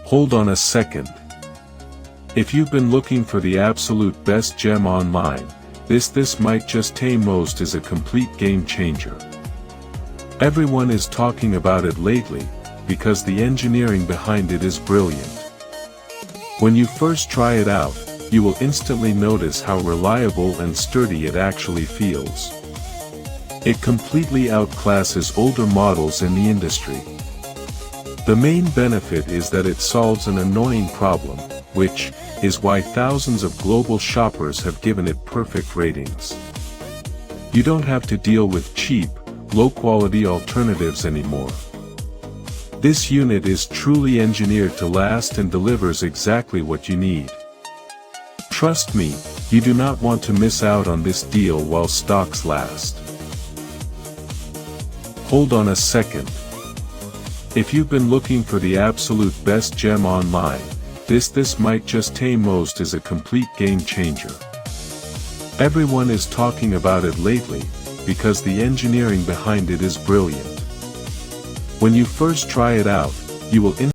Hold on a second. If you've been looking for the absolute best gem online, this might just tame most is a complete game changer. Everyone is talking about it lately, because the engineering behind it is brilliant. When you first try it out, you will instantly notice how reliable and sturdy it actually feels. It completely outclasses older models in the industry. The main benefit is that it solves an annoying problem, which is why thousands of global shoppers have given it perfect ratings. You don't have to deal with cheap, low-quality alternatives anymore. This unit is truly engineered to last and delivers exactly what you need. Trust me, you do not want to miss out on this deal while stocks last. Hold on a second. If you've been looking for the absolute best gem online, this might just tame most is a complete game changer. Everyone is talking about it lately, because the engineering behind it is brilliant. When you first try it out, you will